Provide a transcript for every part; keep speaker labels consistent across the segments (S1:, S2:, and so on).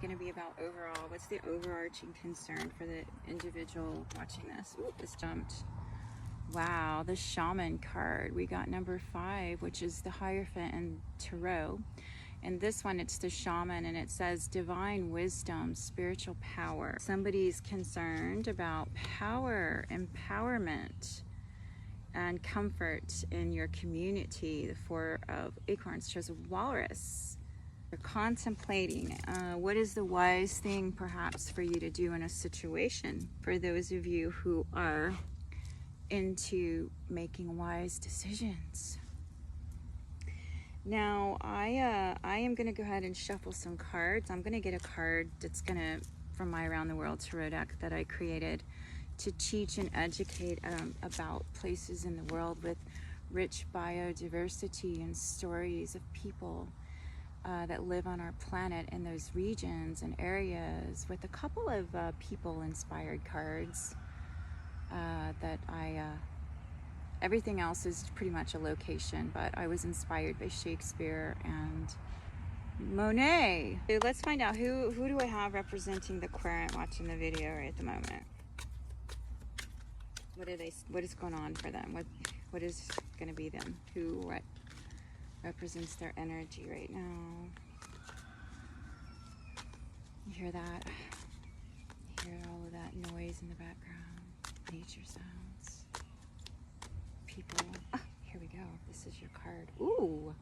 S1: going to be about overall? What's the overarching concern for the individual watching this? Ooh, this jumped. Wow, the Shaman card. We got number 5, which is the Hierophant and Tarot. And this one, it's the Shaman, and it says divine wisdom, spiritual power. Somebody's concerned about power, empowerment, and comfort in your community. The 4 of Acorns shows a walrus. You're contemplating what is the wise thing perhaps for you to do in a situation. For those of you who are into making wise decisions. Now, I am going to go ahead and shuffle some cards. I'm going to get a card that's going to, from my Around the World Tarot deck that I created to teach and educate about places in the world with rich biodiversity and stories of people that live on our planet in those regions and areas, with a couple of people-inspired cards that everything else is pretty much a location, but I was inspired by Shakespeare and Monet. So let's find out who do I have representing the Querent watching the video right at the moment. What is going on for them? What is going to be them? What represents their energy right now? You hear that? You hear all of that noise in the background? Nature sounds. People. Ah, here we go. This is your card. Ooh.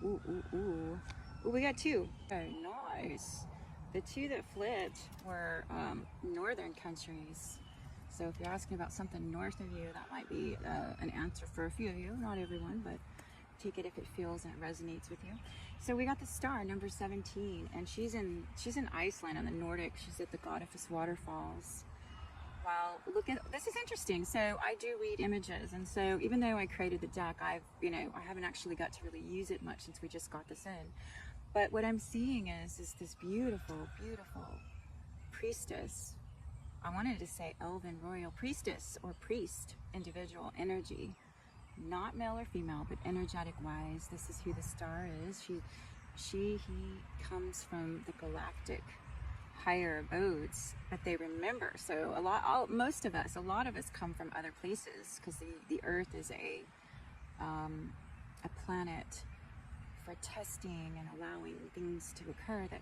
S1: Ooh, ooh, ooh. Ooh, we got 2. Very nice. The 2 that flipped were northern countries. So if you're asking about something north of you, that might be an answer for a few of you. Not everyone, but take it if it feels and it resonates with you. So we got the star, number 17, and she's in Iceland on the Nordic. She's at the Goddess Waterfalls. Wow, look at this. Is interesting. So I do read images, and so even though I created the deck, I haven't actually got to really use it much since we just got this in. But what I'm seeing is this beautiful, beautiful priestess. I wanted to say elven royal priestess or priest, individual energy, not male or female, but energetic wise. This is who the star is. He comes from the galactic higher abodes that they remember. So a lot of us come from other places, because the earth is a planet for testing and allowing things to occur that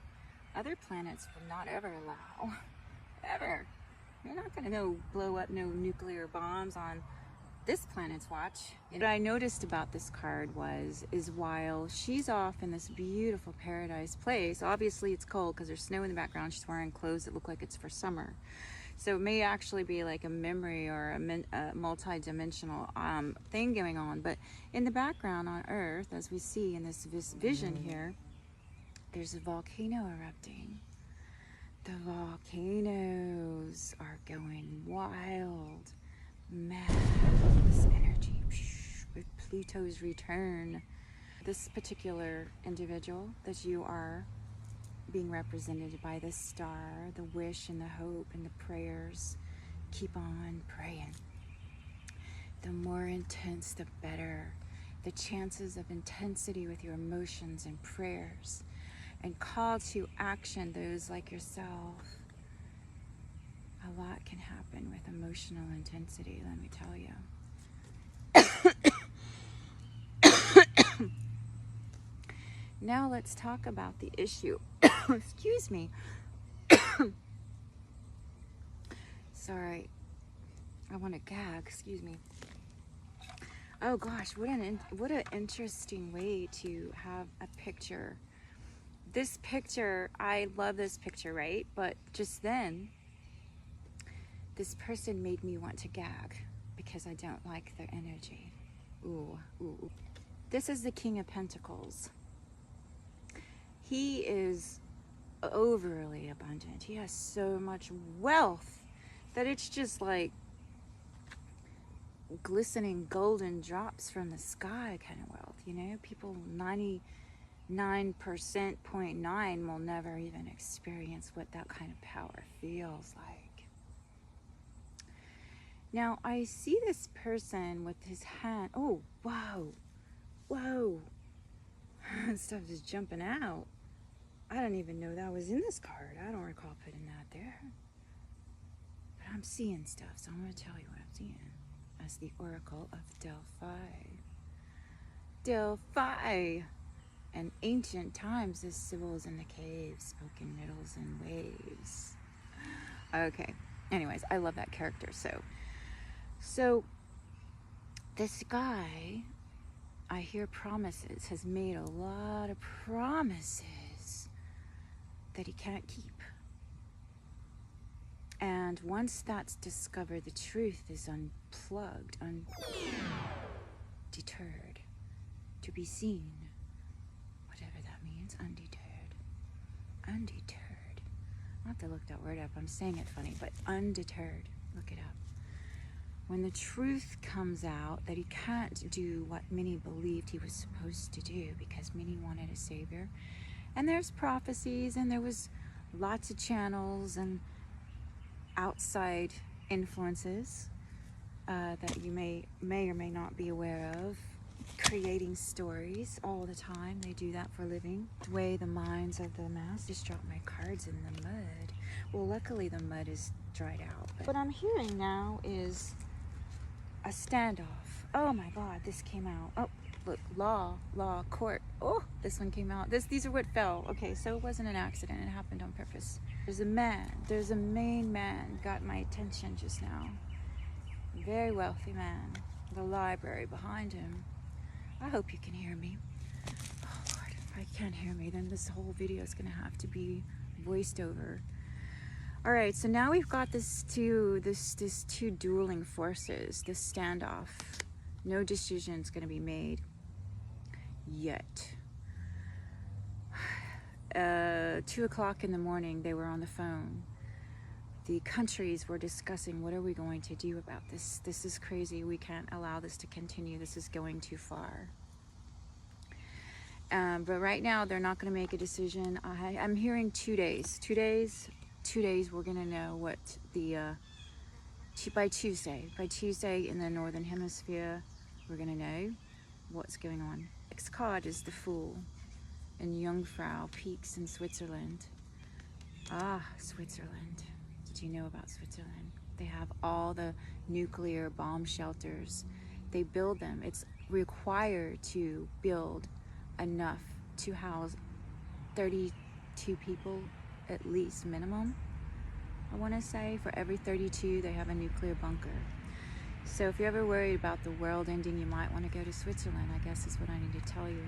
S1: other planets will not ever allow. Ever. You're not going to go blow up no nuclear bombs on this planet's watch. What I noticed about this card is while she's off in this beautiful paradise place, obviously it's cold because there's snow in the background. She's wearing clothes that look like it's for summer. So it may actually be like a memory or a multi-dimensional thing going on. But in the background on Earth, as we see in this vision here, there's a volcano erupting. The volcanoes are going wild, mad, this energy with Pluto's return. This particular individual that you are being represented by the star, the wish and the hope and the prayers, keep on praying. The more intense, the better. The chances of intensity with your emotions and prayers and call to action, those like yourself. A lot can happen with emotional intensity, let me tell you. Now let's talk about the issue. Excuse me. Sorry, I want to gag. Excuse me. Oh gosh, what an interesting way to have a picture. This picture, I love this picture, right? But just then, this person made me want to gag because I don't like their energy. Ooh, ooh. This is the King of Pentacles. He is overly abundant. He has so much wealth that it's just like glistening golden drops from the sky kind of wealth. You know, people 99.9% will never even experience what that kind of power feels like. Now, I see this person with his hand. Oh, whoa. Whoa. Stuff is jumping out. I don't even know that was in this card. I don't recall putting that there. But I'm seeing stuff, so I'm going to tell you what I'm seeing. As the Oracle of Delphi. Delphi! In ancient times, the sibyls in the caves spoke in riddles and waves. Okay. Anyways, I love that character. So this guy, I hear promises, has made a lot of promises that he can't keep. And once that's discovered, the truth is unplugged, undeterred, to be seen. Whatever that means, undeterred. Undeterred. I'll have to look that word up. I'm saying it funny, but undeterred. Look it up. When the truth comes out that he can't do what many believed he was supposed to do because many wanted a savior. And there's prophecies, and there was lots of channels and outside influences that you may or may not be aware of, creating stories all the time. They do that for a living. Sway the minds of the mass. Just dropped my cards in the mud. Well, luckily the mud is dried out. But what I'm hearing now is a standoff. Oh my God, this came out. Oh, look, law, court. Oh, this one came out. These are what fell. Okay, so it wasn't an accident. It happened on purpose. There's a main man got my attention just now. A very wealthy man. The library behind him. I hope you can hear me. Oh Lord, if I can't hear me, then this whole video is gonna have to be voiced over. All right, so now we've got this two dueling forces, this standoff. No decision's gonna be made yet. 2 o'clock in the morning, they were on the phone. The countries were discussing, what are we going to do about this? This is crazy. We can't allow this to continue. This is going too far. But right now, they're not going to make a decision. I'm hearing 2 days. 2 days, we're going to know what by Tuesday. By Tuesday in the Northern Hemisphere, we're going to know what's going on. Next card is the Fool in Jungfrau Peaks in Switzerland. Ah, Switzerland. Did you know about Switzerland? They have all the nuclear bomb shelters. They build them. It's required to build enough to house 32 people at least minimum. I want to say for every 32 they have a nuclear bunker. So if you're ever worried about the world ending, you might want to go to Switzerland, I guess is what I need to tell you.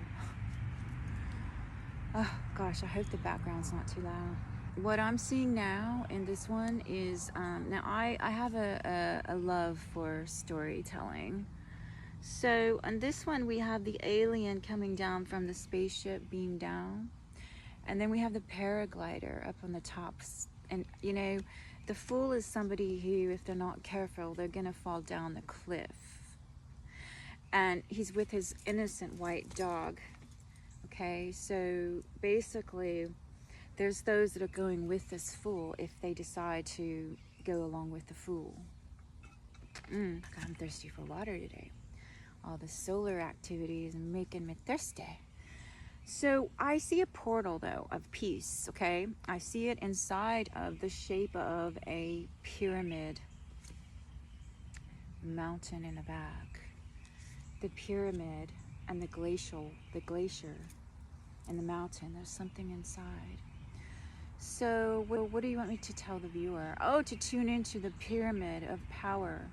S1: Oh gosh, I hope the background's not too loud. What I'm seeing now in this one is, now I have a love for storytelling. So on this one we have the alien coming down from the spaceship beam down. And then we have the paraglider up on the top. And you know, the Fool is somebody who, if they're not careful, they're gonna fall down the cliff. And he's with his innocent white dog. Okay, so basically there's those that are going with this Fool if they decide to go along with the Fool. God, I'm thirsty for water today. All the solar activities are making me thirsty. So I see a portal though of peace, okay? I see it inside of the shape of a pyramid mountain in the back. The pyramid and the glacier and the mountain, there's something inside. So what do you want me to tell the viewer? Oh, to tune into the pyramid of power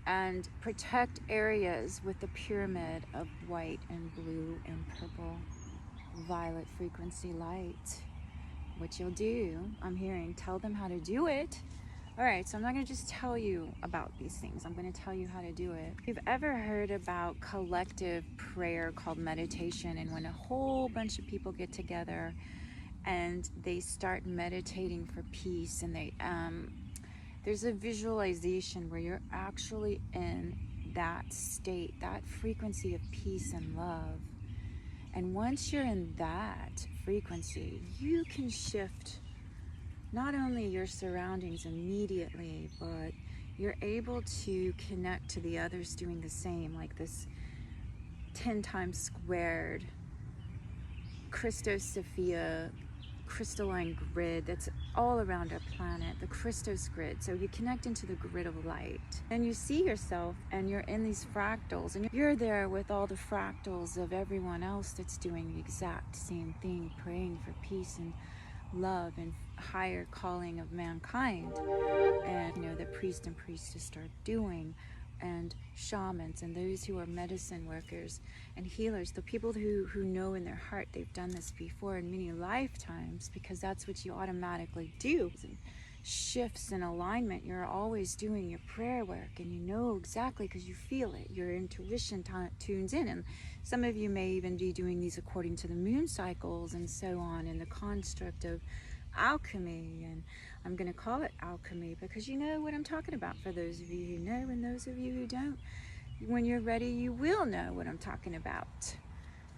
S1: and protect areas with the pyramid of white and blue and purple, violet frequency light. What you'll do, I'm hearing, tell them how to do it. All right, so I'm not going to just tell you about these things. I'm going to tell you how to do it. If you've ever heard about collective prayer called meditation, and when a whole bunch of people get together and they start meditating for peace, and they there's a visualization where you're actually in that state, that frequency of peace and love. And once you're in that frequency, you can shift not only your surroundings immediately, but you're able to connect to the others doing the same, like this 10 times squared Christos Sophia crystalline grid that's all around our planet, the Christos grid. So you connect into the grid of light and you see yourself, and you're in these fractals, and you're there with all the fractals of everyone else that's doing the exact same thing, praying for peace and love and higher calling of mankind. And you know, the priest and priestess are doing, and shamans and those who are medicine workers and healers, the people who know in their heart they've done this before in many lifetimes, because that's what you automatically do. And shifts in alignment, you're always doing your prayer work, and you know exactly, because you feel it, your intuition tunes in. And some of you may even be doing these according to the moon cycles and so on, in the construct of alchemy. And I'm going to call it alchemy because you know what I'm talking about, for those of you who know, and those of you who don't. When you're ready, you will know what I'm talking about.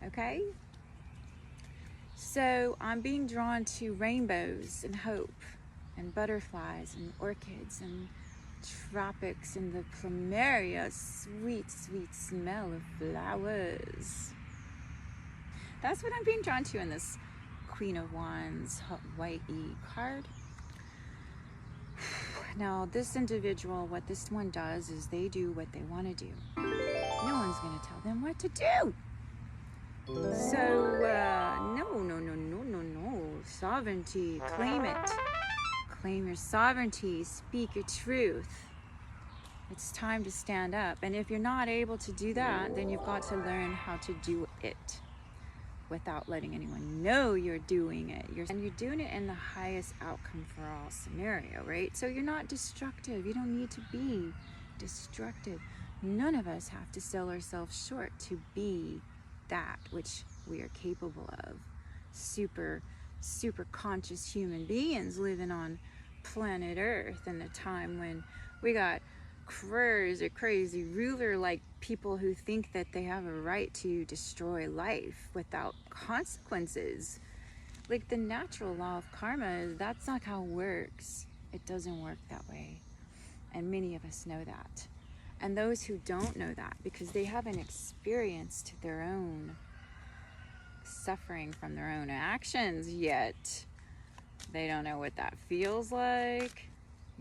S1: Okay? So I'm being drawn to rainbows and hope and butterflies and orchids and tropics and the plumeria, sweet, sweet smell of flowers. That's what I'm being drawn to in this Queen of Wands FYI-I card. Now, this individual, what this one does is they do what they want to do. No one's going to tell them what to do. So, no. Sovereignty, claim it. Claim your sovereignty, speak your truth. It's time to stand up. And if you're not able to do that, then you've got to learn how to do it without letting anyone know you're doing it. And you're doing it in the highest outcome for all scenario, right? So you're not destructive. You don't need to be destructive. None of us have to sell ourselves short to be that which we are capable of. Super conscious human beings living on planet Earth in a time when we got crazy ruler like people who think that they have a right to destroy life without consequences. Like the natural law of karma, that's not how it works. It doesn't work that way. And many of us know that. And those who don't know that, because they haven't experienced their own suffering from their own actions yet, they don't know what that feels like.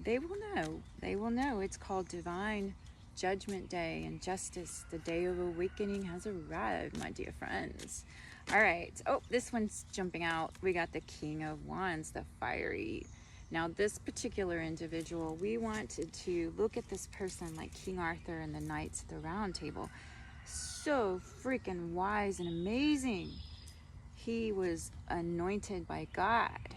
S1: They will know. They will know. It's called Divine Judgment Day and Justice. The day of awakening has arrived, my dear friends. All right. Oh, this one's jumping out. We got the King of Wands, the fiery. Now, this particular individual, we wanted to look at this person like King Arthur and the Knights of the Round Table. So freaking wise and amazing. He was anointed by God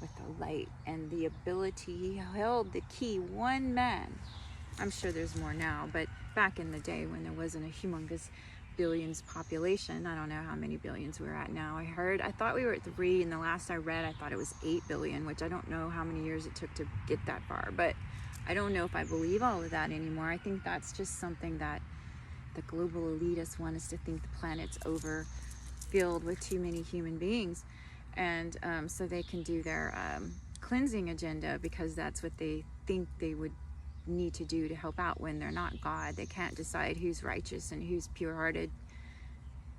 S1: with the light and the ability. He held the key, one man. I'm sure there's more now, but back in the day when there wasn't a humongous billions population, I don't know how many billions we're at now. I thought we were at 3, and the last I read, I thought it was 8 billion, which I don't know how many years it took to get that far, but I don't know if I believe all of that anymore. I think that's just something that the global elitists want us to think the planet's overfilled with too many human beings. And so they can do their cleansing agenda, because that's what they think they would need to do to help out when they're not God. They can't decide who's righteous and who's pure-hearted.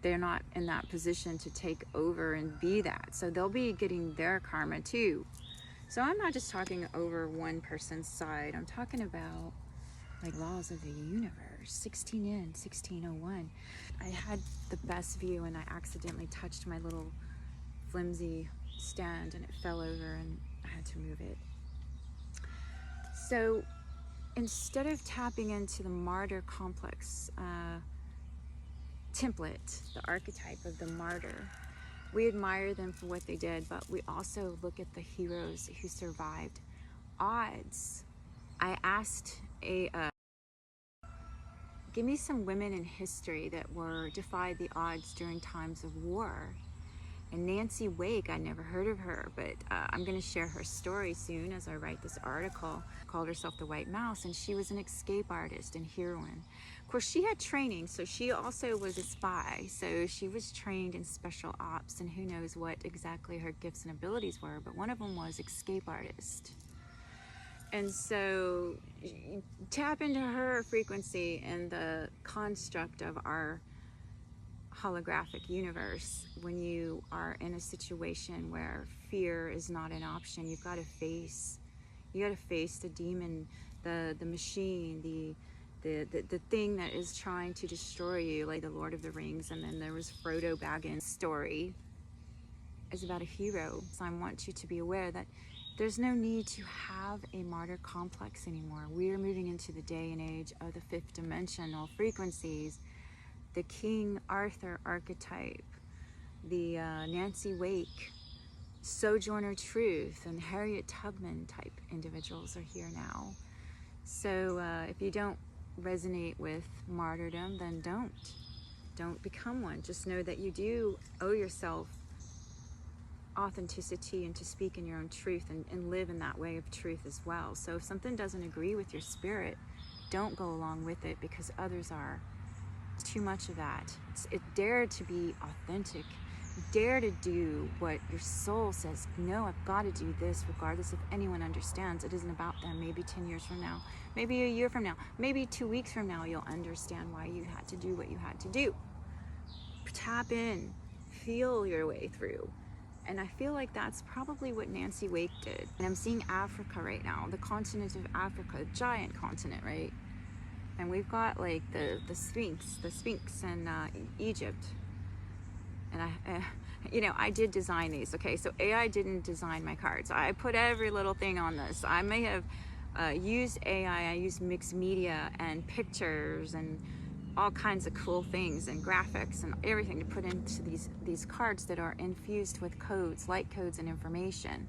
S1: They're not in that position to take over and be that. So they'll be getting their karma too. So I'm not just talking over one person's side. I'm talking about like laws of the universe. 16 in, 1601. I had the best view, and I accidentally touched my little flimsy stand and it fell over, and I had to move it. So instead of tapping into the martyr complex template, the archetype of the martyr, we admire them for what they did, but we also look at the heroes who survived odds. I asked give me some women in history that defied the odds during times of war. And Nancy Wake, I never heard of her, but I'm going to share her story soon as I write this article. Called herself the White Mouse, and she was an escape artist and heroine. Of course, she had training, so she also was a spy. So she was trained in special ops, and who knows what exactly her gifts and abilities were, but one of them was escape artist. And so tap into her frequency and the construct of our holographic universe, when you are in a situation where fear is not an option, you got to face the demon, the machine, the thing that is trying to destroy you, like the Lord of the Rings. And then there was Frodo Baggins' story is about a hero. So I want you to be aware that there's no need to have a martyr complex anymore. We are moving into the day and age of the fifth dimensional frequencies, the King Arthur archetype, the Nancy Wake, Sojourner Truth, and Harriet Tubman type individuals are here now. So if you don't resonate with martyrdom, then don't become one. Just know that you do owe yourself authenticity and to speak in your own truth and live in that way of truth as well. So if something doesn't agree with your spirit, don't go along with it, because others are. It's too much of that. Dare to be authentic. Dare to do what your soul says. No, I've got to do this regardless if anyone understands. It isn't about them. Maybe 10 years from now, maybe a year from now, maybe 2 weeks from now, you'll understand why you had to do what you had to do. Tap in, feel your way through. And I feel like that's probably what Nancy Wake did. And I'm seeing Africa right now, the continent of Africa, giant continent, right? And we've got like the Sphinx in Egypt. And I did design these. Okay, so AI didn't design my cards. I put every little thing on this. I may have used AI. I used mixed media and pictures and all kinds of cool things and graphics and everything to put into these cards that are infused with codes, light codes and information.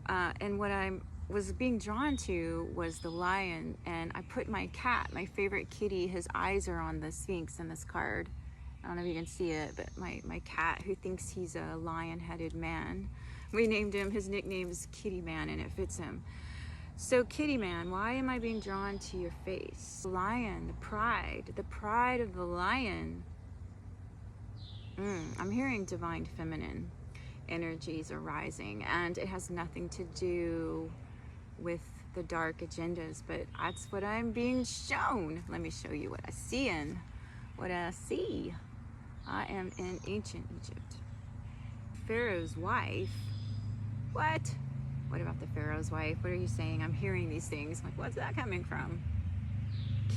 S1: And what I was being drawn to was the lion, and I put my cat, my favorite kitty, his eyes are on the Sphinx in this card. I don't know if you can see it, but my cat, who thinks he's a lion-headed man, we named him, his nickname is Kitty Man, and it fits him. So Kitty Man, why am I being drawn to your face? Lion, the pride of the lion. I'm hearing divine feminine energies are rising, and it has nothing to do with the dark agendas, but that's what I'm being shown. Let me show you what I see in. What I see. I am in ancient Egypt. Pharaoh's wife. What? What about the Pharaoh's wife? What are you saying? I'm hearing these things. Like, what's that coming from?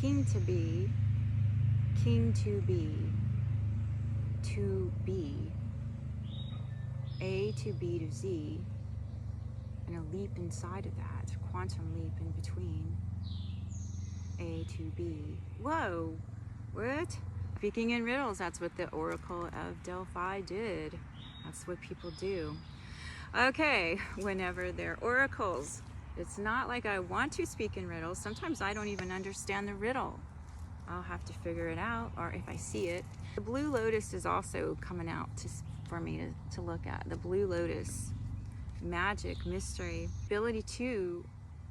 S1: King to be, A to B to Z, and a leap inside of that, quantum leap in between, A to B. Whoa, what? Speaking in riddles, that's what the Oracle of Delphi did. That's what people do. Okay, whenever they're oracles, it's not like I want to speak in riddles. Sometimes I don't even understand the riddle. I'll have to figure it out, or if I see it. The Blue Lotus is also coming out for me to look at. The Blue Lotus, magic, mystery, ability to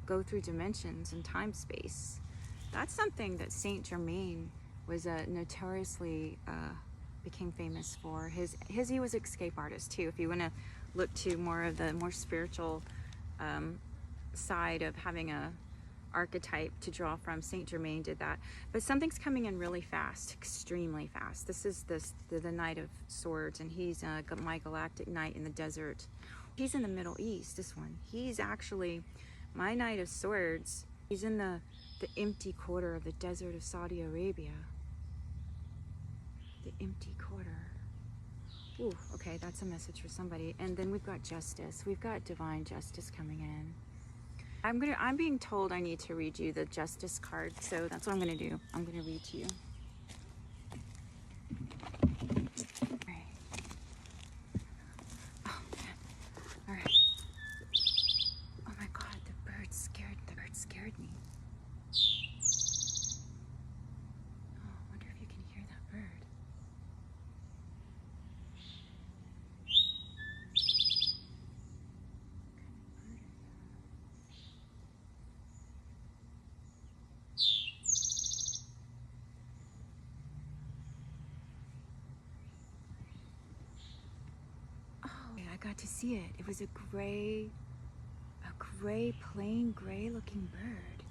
S1: go through dimensions and time space. That's something that Saint Germain was notoriously became famous for. He was an escape artist too. If you want to look to more of the more spiritual side of having a archetype to draw from, Saint Germain did that. But something's coming in really fast, extremely fast. This is the Knight of Swords, and he's my galactic knight in the desert. He's in the Middle East, this one. He's actually my Knight of Swords. He's in the empty quarter of the desert of Saudi Arabia. The empty quarter. Ooh, okay, that's a message for somebody. And then we've got justice. We've got divine justice coming in. I'm being told I need to read you the justice card, so that's what I'm gonna do. I'm gonna read to you. All right. Oh man. All right. Oh my God, the bird scared me. Oh, I wonder if you can hear that bird. I got to see it. It was a gray, plain gray looking bird.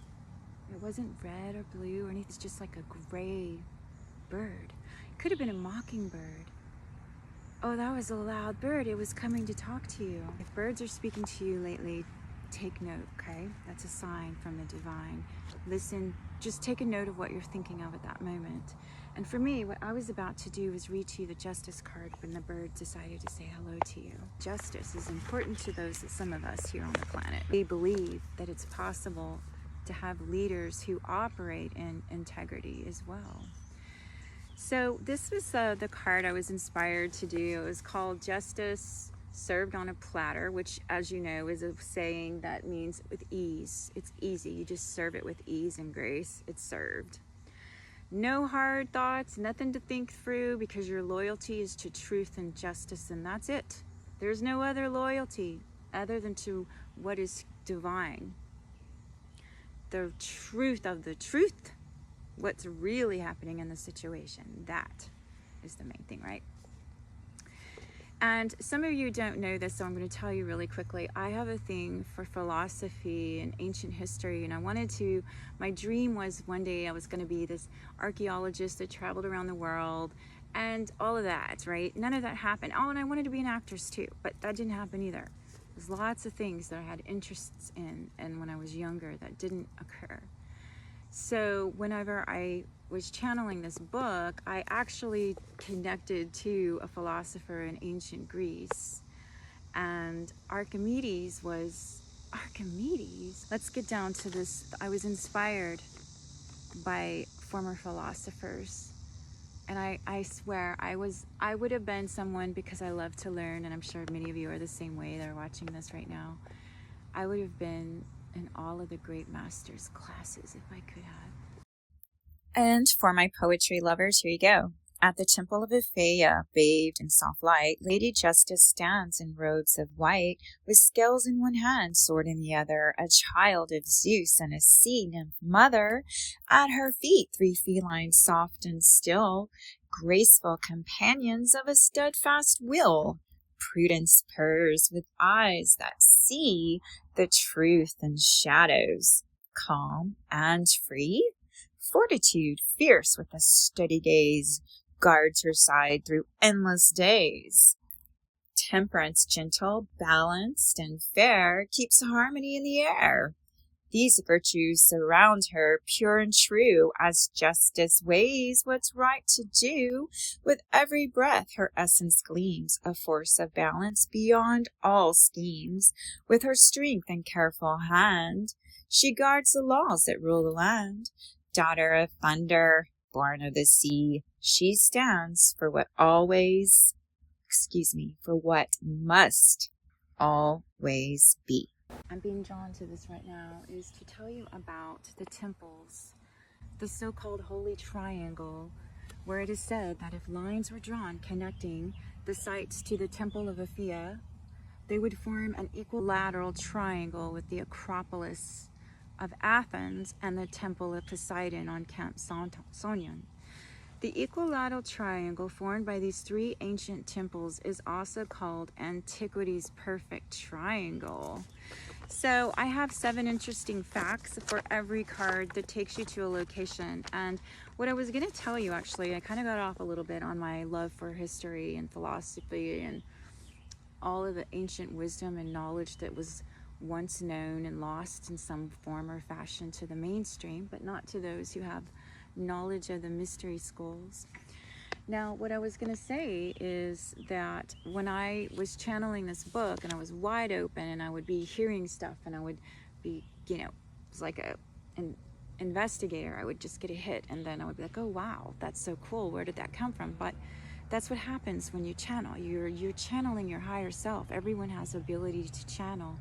S1: It wasn't red or blue or anything. It's just like a gray bird. Could have been a mockingbird. Oh, that was a loud bird. It was coming to talk to you. If birds are speaking to you lately, take note, okay? That's a sign from the divine. Listen, just take a note of what you're thinking of at that moment. And for me, what I was about to do was read to you the justice card when the bird decided to say hello to you. Justice is important to some of us here on the planet. We believe that it's possible to have leaders who operate in integrity as well. So this was the card I was inspired to do. It was called Justice Served on a Platter, which, as you know, is a saying that means with ease. It's easy. You just serve it with ease and grace. It's served. No hard thoughts, nothing to think through, because your loyalty is to truth and justice, and that's it. There's no other loyalty other than to what is divine. The truth of the truth. What's really happening in the situation. That is the main thing, right? And some of you don't know this, so I'm going to tell you really quickly. I have a thing for philosophy and ancient history, and my dream was one day I was going to be this archaeologist that traveled around the world and all of that, right? None of that happened. Oh, and I wanted to be an actress too, but that didn't happen either. There's lots of things that I had interests in, and when I was younger, that didn't occur. So whenever I was channeling this book, I actually connected to a philosopher in ancient Greece. And Archimedes. Let's get down to this. I was inspired by former philosophers. And I swear, I would have been someone, because I love to learn, and I'm sure many of you are the same way that are watching this right now. I would have been in all of the great masters' classes if I could have.
S2: And for my poetry lovers, here you go. At the temple of Epheia, bathed in soft light, Lady Justice stands in robes of white, with scales in one hand, sword in the other, a child of Zeus and a sea nymph mother. At her feet, 3 felines soft and still, graceful companions of a steadfast will. Prudence purrs with eyes that see the truth in shadows, calm and free. Fortitude, fierce with a steady gaze, guards her side through endless days. Temperance, gentle, balanced, and fair, keeps harmony in the air. These virtues surround her, pure and true, as justice weighs what's right to do. With every breath her essence gleams, a force of balance beyond all schemes. With her strength and careful hand, she guards the laws that rule the land. Daughter of thunder, born of the sea, she stands for what must always be.
S1: I'm being drawn to this right now is to tell you about the temples, the so-called Holy Triangle, where it is said that if lines were drawn connecting the sites to the Temple of Epheia, they would form an equilateral triangle with the Acropolis of Athens and the Temple of Poseidon on Camp Sonion. The equilateral triangle formed by these 3 ancient temples is also called Antiquity's Perfect Triangle. So I have 7 interesting facts for every card that takes you to a location. And what I was going to tell you, actually, I kind of got off a little bit on my love for history and philosophy and all of the ancient wisdom and knowledge that was once known and lost in some form or fashion to the mainstream, but not to those who have knowledge of the mystery schools. Now, what I was going to say is that when I was channeling this book and I was wide open and I would be hearing stuff and I would be, it's like an investigator, I would just get a hit and then I would be like, oh wow, that's so cool, where did that come from? But that's what happens when you channel. You're channeling your higher self. Everyone has the ability to channel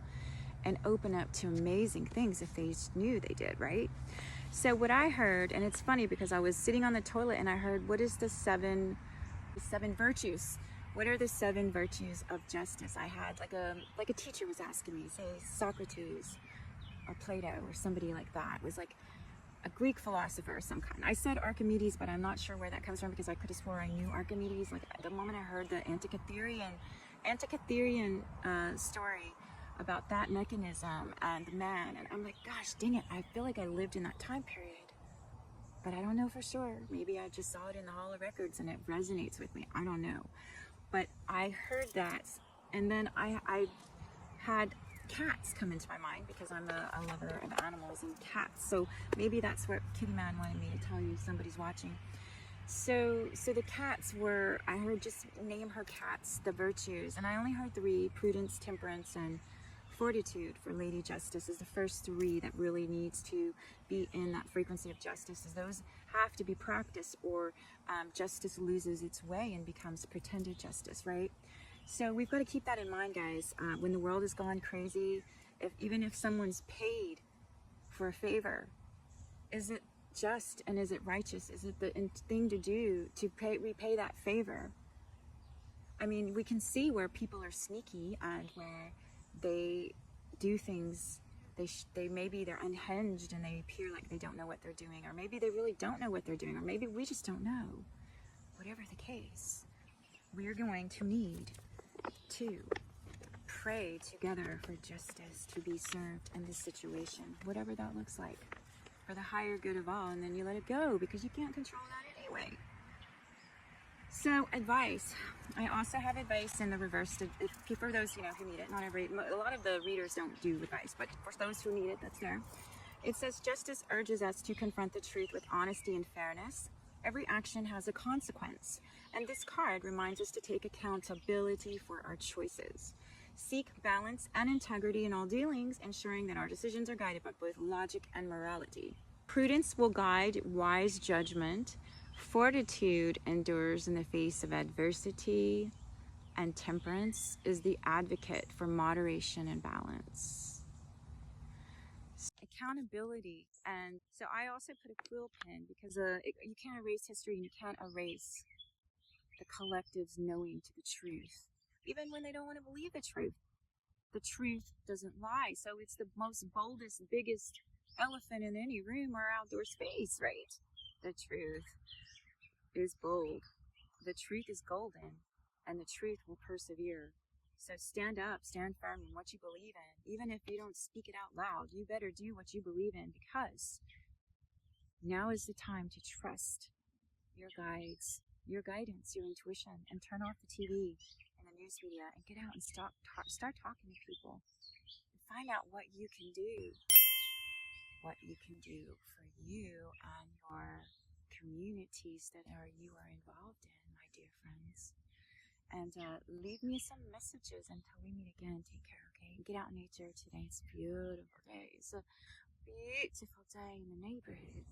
S1: and open up to amazing things if they knew they did, right? So what I heard, and it's funny because I was sitting on the toilet and I heard, what is the seven virtues? What are the 7 virtues of justice? I had like a teacher was asking me, say Socrates or Plato or somebody like that. It was like a Greek philosopher of some kind. I said Archimedes, but I'm not sure where that comes from because I could have swore I knew Archimedes. Like the moment I heard the Antikytherian story about that mechanism and man, and I'm like, gosh dang it, I feel like I lived in that time period. but I don't know for sure. Maybe I just saw it in the Hall of Records and it resonates with me. I don't know. But I heard that, and then I had cats come into my mind because I'm a lover of animals and cats. So maybe that's what Kitty Man wanted me to tell you. Somebody's watching. So the cats were, I heard just name her cats, the virtues, and I only heard 3: prudence, temperance, and fortitude for Lady Justice is the first 3 that really needs to be in that frequency of justice, as those have to be practiced, or justice loses its way and becomes pretended justice, right? So we've got to keep that in mind, guys. When the world has gone crazy, even if someone's paid for a favor, is it just and is it righteous? Is it the thing to do to repay that favor? I mean, we can see where people are sneaky and where they do things, maybe they're unhinged and they appear like they don't know what they're doing, or maybe they really don't know what they're doing, or maybe we just don't know. Whatever the case, we're going to need to pray together for justice to be served in this situation, whatever that looks like, for the higher good of all, and then you let it go because you can't control that anyway. So advice, I also have advice in the reverse for those who need it. A lot of the readers don't do advice, but for those who need it, that's there. It says, justice urges us to confront the truth with honesty and fairness. Every action has a consequence, and this card reminds us to take accountability for our choices. Seek balance and integrity in all dealings, ensuring that our decisions are guided by both logic and morality. Prudence will guide wise judgment. Fortitude endures in the face of adversity, and temperance is the advocate for moderation and balance. Accountability, and so I also put a quill pen because you can't erase history and you can't erase the collective's knowing to the truth, even when they don't want to believe the truth. The truth doesn't lie, so it's the most boldest, biggest elephant in any room or outdoor space, right? The truth is bold, the truth is golden, and the truth will persevere. So stand up, stand firm in what you believe in. Even if you don't speak it out loud, you better do what you believe in, because now is the time to trust your guides, your guidance, your intuition, and turn off the TV and the news media and get out and start talking to people and find out what you can do for you and your communities that you are involved in, my dear friends. And leave me some messages until we meet again. Take care, okay? Get out in nature today. It's a beautiful day. It's a beautiful day in the neighborhood.